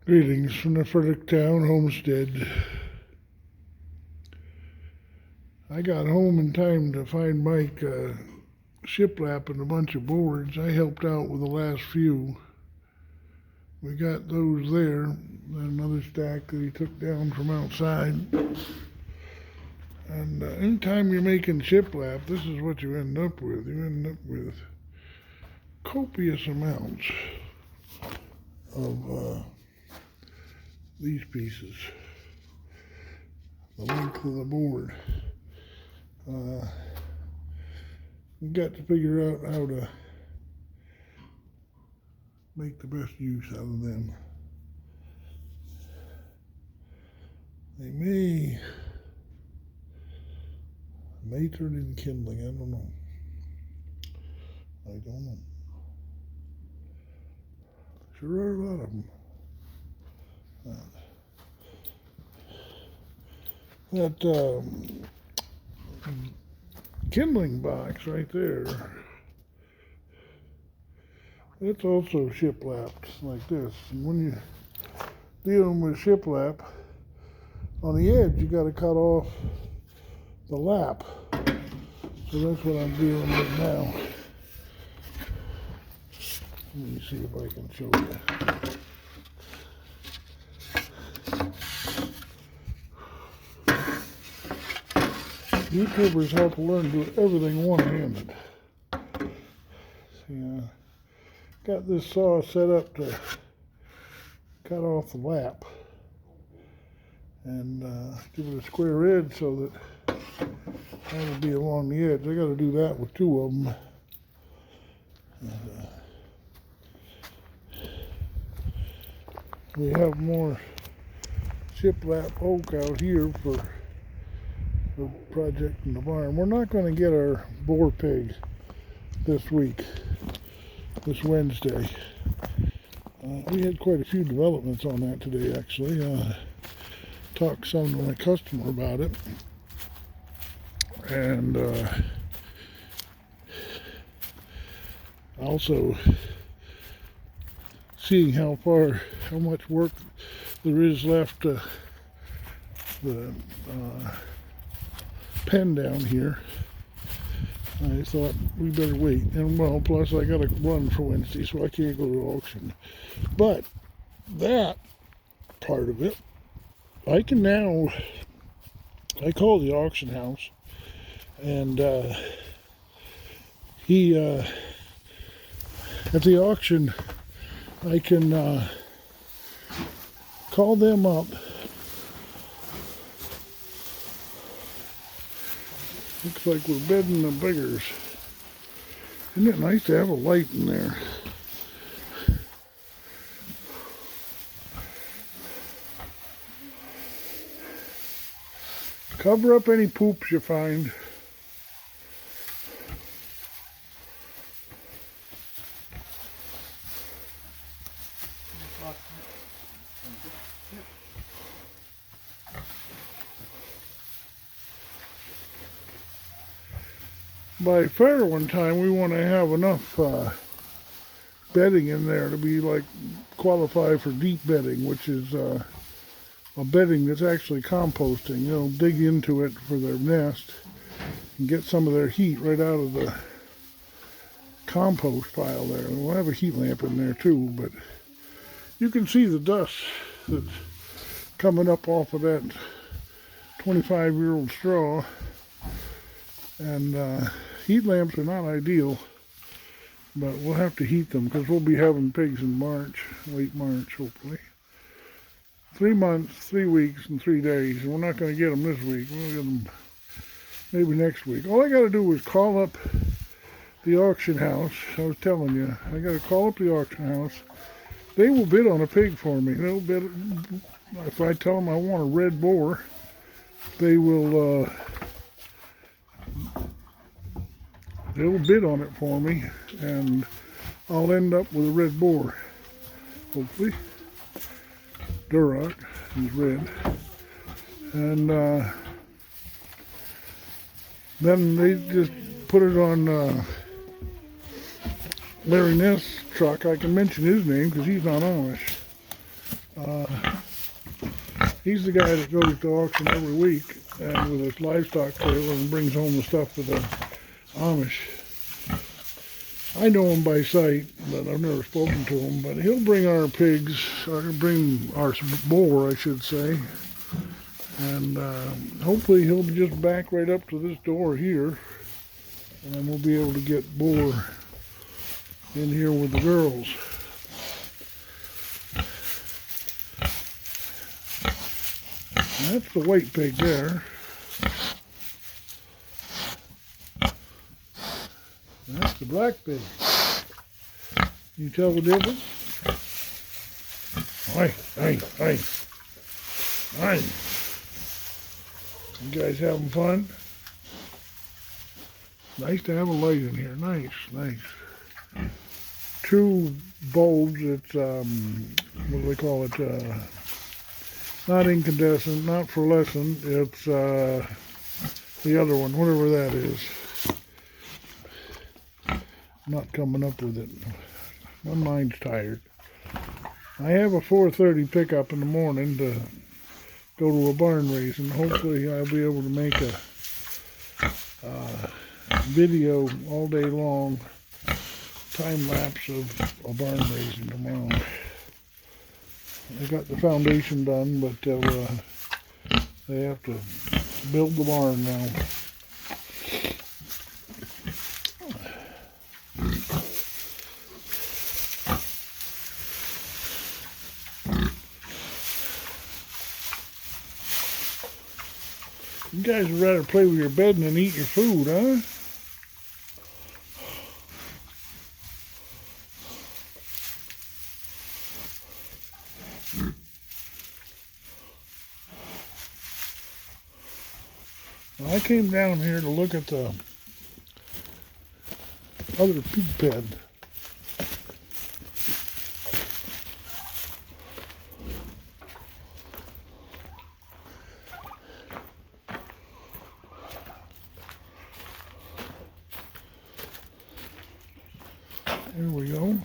Greetings from the Fredericktown homestead. I got home in time to find Mike shiplapping a bunch of boards. I helped out with the last few. We got those there. Another stack that he took down from outside. And anytime you're making shiplap, this is what you end up with. You end up with copious amounts of these pieces, the length of the board. We've got to figure out how to make the best use out of them. They may turn into kindling. I don't know. Sure are a lot of them. That kindling box right there, it's also shiplapped like this. And when you're dealing with shiplap, on the edge you got to cut off the lap. So that's what I'm dealing with now. Let me see if I can show you. YouTubers have to learn to do everything one-handed. See, got this saw set up to cut off the lap and give it a square edge so that that'll be along the edge. I got to do that with two of them. We have more shiplap oak out here for the project in the barn. We're not going to get our boar pig this week, this Wednesday. We had quite a few developments on that today, actually. Talked some to my customer about it, and also seeing how much work there is left to the pen down here. I thought we better wait, and well, plus I got to run for Wednesday, so I can't go to auction. But that part of it, I can now, I call the auction house, and he at the auction, I can call them up. Looks like we're bedding the beggars. Isn't it nice to have a light in there? Cover up any poops you find. By fair one time, we want to have enough bedding in there to be like qualify for deep bedding, which is a bedding that's actually composting. They'll dig into it for their nest and get some of their heat right out of the compost pile there. And we'll have a heat lamp in there too, but you can see the dust that's coming up off of that 25-year-old straw. And heat lamps are not ideal, but we'll have to heat them because we'll be having pigs in March, late March, hopefully. 3 months, 3 weeks, and 3 days. And we're not going to get them this week. We'll get them maybe next week. All I got to do is call up the auction house. I was telling you, I got to call up the auction house. They will bid on a pig for me. They'll bid. If I tell them I want a red boar, they will. They'll bid on it for me, and I'll end up with a red boar, hopefully. Duroc is red. And then they just put it on Larry Ness' truck. I can mention his name because he's not Amish. Uh, he's the guy that goes to auction every week and with his livestock trailer and brings home the stuff for the Amish. I know him by sight, but I've never spoken to him. But he'll bring our pigs, or bring our boar, I should say. And hopefully he'll just back right up to this door here. And we'll be able to get boar in here with the girls. And that's the white pig there. That's the black pig. You tell the difference? Aye, aye, aye. Aye. You guys having fun? Nice to have a light in here. Nice, nice. 2 bulbs. It's, what do they call it? Not incandescent, not fluorescent. It's the other one, whatever that is. I'm not coming up with it. My mind's tired. I have a 4:30 pickup in the morning to go to a barn race, and hopefully I'll be able to make a video all day long, time lapse of a barn raising tomorrow. I got the foundation done, but they have to build the barn now. You guys would rather play with your bedding than eat your food, huh? Well, I came down here to look at the other pig pen. There we go.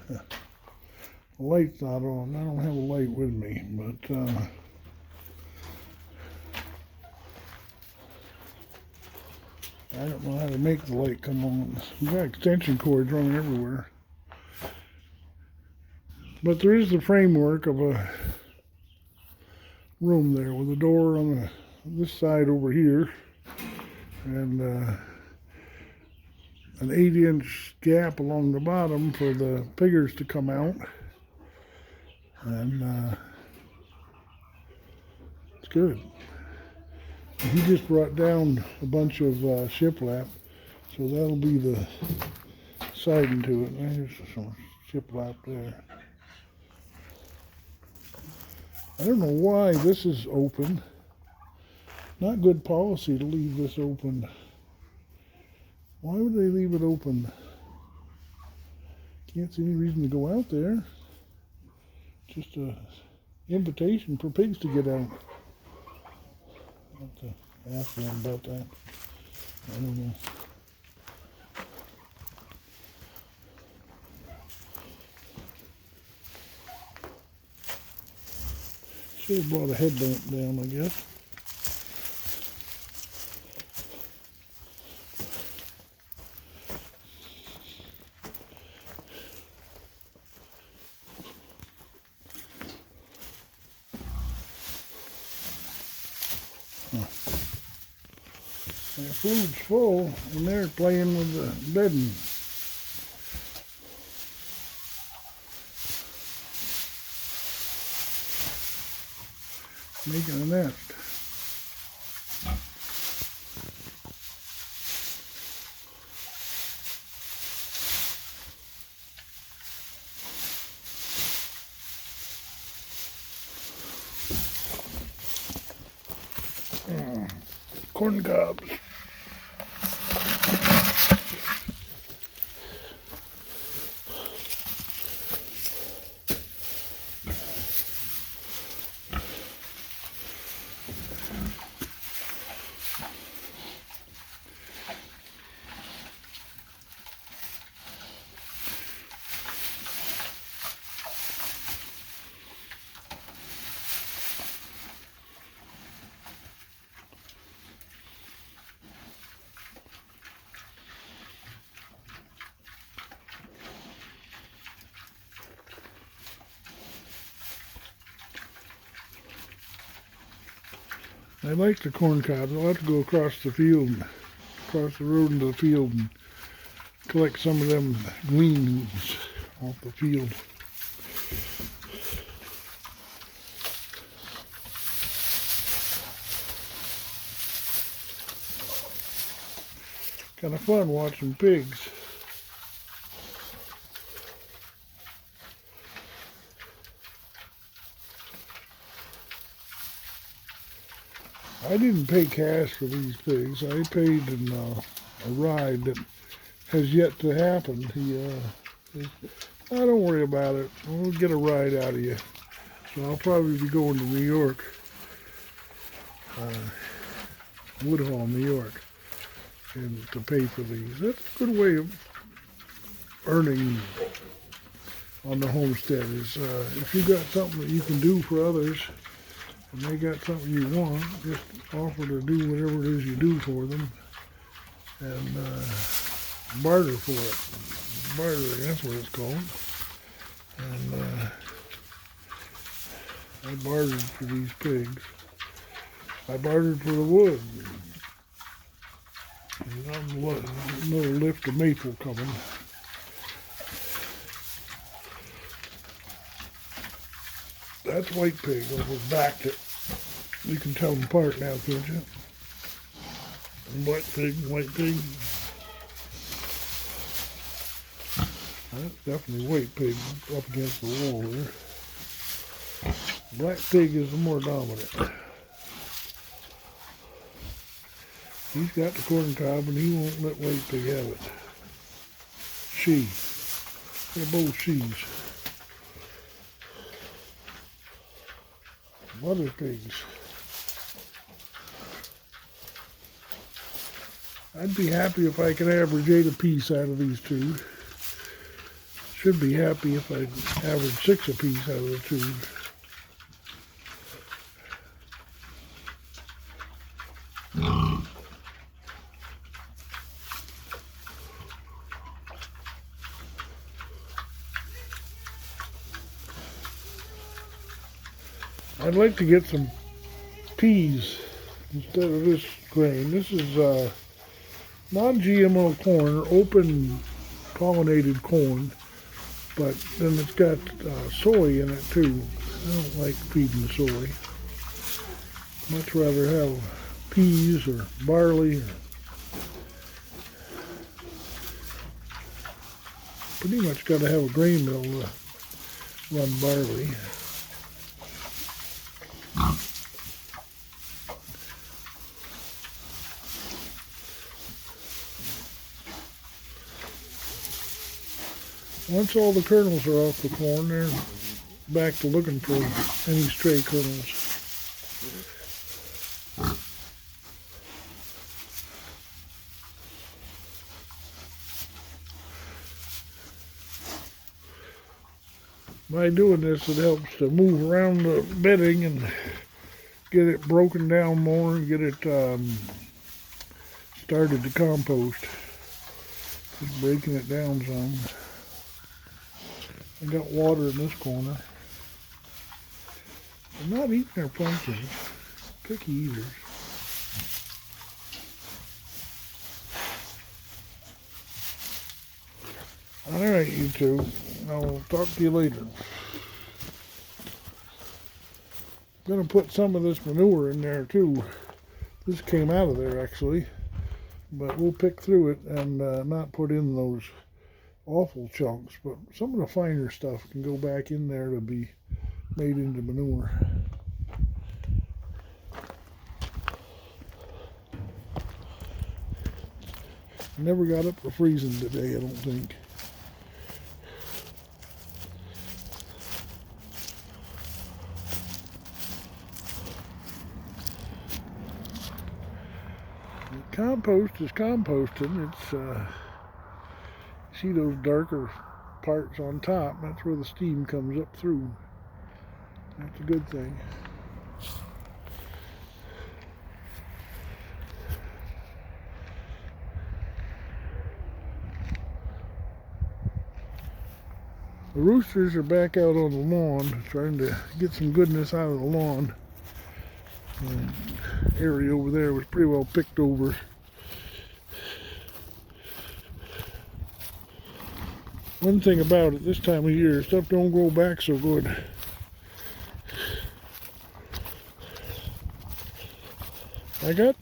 The light's not on. I don't have a light with me, but I don't know how to make the light come on. We've got extension cords running everywhere. But there is the framework of a room there with a door on this side over here, and an 8-inch gap along the bottom for the piggers to come out. And it's good. He just brought down a bunch of shiplap, so that'll be the siding to it. There's some shiplap there. I don't know why this is open. Not good policy to leave this open. Why would they leave it open? Can't see any reason to go out there. Just an invitation for pigs to get out. I'll have to ask them about that. I don't know. Should have brought a headlamp down, I guess. Their food's full, and they're playing with the bedding. Making a nest. Corn cobs. I like the corn cobs. I'll have to go across the field, across the road into the field and collect some of them gleanings off the field. Kind of fun watching pigs. I didn't pay cash for these pigs. I paid in a ride that has yet to happen. Don't worry about it. We'll get a ride out of you. So I'll probably be going to New York, Woodhall, New York, and to pay for these. That's a good way of earning on the homestead. Is if you got something that you can do for others, and they got something you want, just offer to do whatever it is you do for them, and barter for it. Bartering, that's what it's called. And I bartered for these pigs. I bartered for the wood. There's another lift of maple coming. That's white pig over back that you can tell them apart now, can't you? Black pig, white pig. That's definitely white pig up against the wall there. Black pig is the more dominant. He's got the corn cob and he won't let white pig have it. She. They're both she's. Mother pigs. I'd be happy if I could average 8 apiece out of these two. Should be happy if I average 6 apiece out of the two. I'd like to get some peas instead of this grain. This is non-GMO corn, or open pollinated corn, but then it's got soy in it too. I don't like feeding soy. Much rather have peas or barley. Pretty much got to have a grain mill to run barley. Once all the kernels are off the corn, they're back to looking for any stray kernels. By doing this, it helps to move around the bedding and get it broken down more and get it started to compost. Just breaking it down some. I got water in this corner. They're not eating their pumpkins. Picky eaters. Alright, you two. I'll talk to you later. I'm going to put some of this manure in there too. This came out of there actually. But we'll pick through it and not put in those awful chunks, but some of the finer stuff can go back in there to be made into manure. Never got up for freezing today, I don't think. The compost is composting. It's see those darker parts on top? That's where the steam comes up through. That's a good thing. The roosters are back out on the lawn, trying to get some goodness out of the lawn. And area over there was pretty well picked over. One thing about it, this time of year, stuff don't grow back so good. I got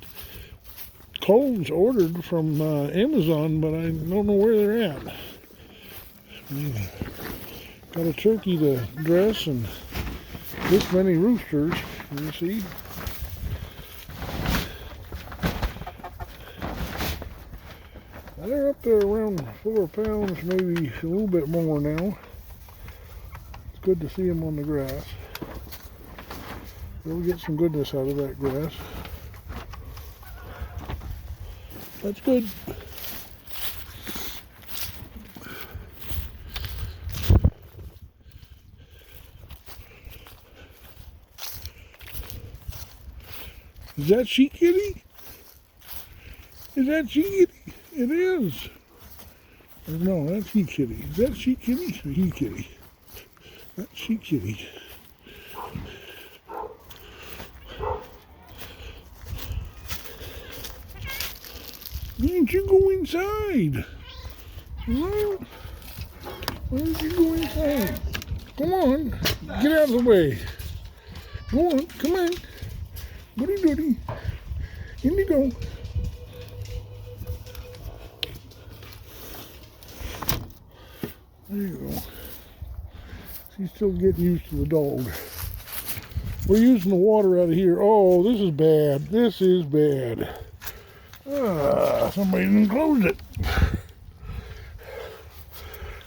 cloves ordered from Amazon, but I don't know where they're at. Got a turkey to dress and this many roosters, you see. They're up there around 4 pounds, maybe a little bit more now. It's good to see them on the grass. We'll get some goodness out of that grass. That's good. Is that she kitty? Is that she kitty? It is. No, that's he kitty. Is that she kitty or he kitty? That's she kitty. Why don't you go inside? Well, why don't you go inside? Come on, get out of the way. Go on, come on. Goody goody. In you go. There you go. She's still getting used to the dog. We're using the water out of here. Oh, this is bad. This is bad. Somebody didn't close it.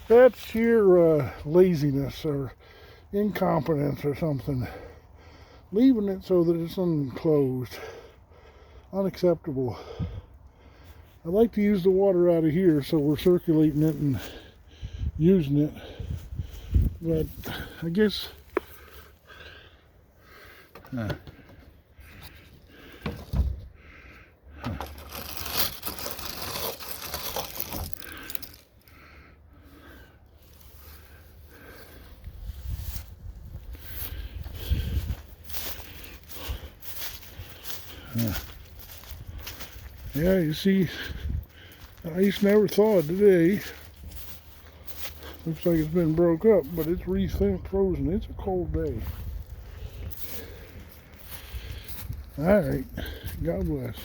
That's sheer laziness or incompetence or something. Leaving it so that it's unclosed. Unacceptable. I like to use the water out of here so we're circulating it and using it. But I guess yeah, you see, ice never thawed today. Looks like it's been broke up, but it's frozen. It's a cold day. All right. God bless.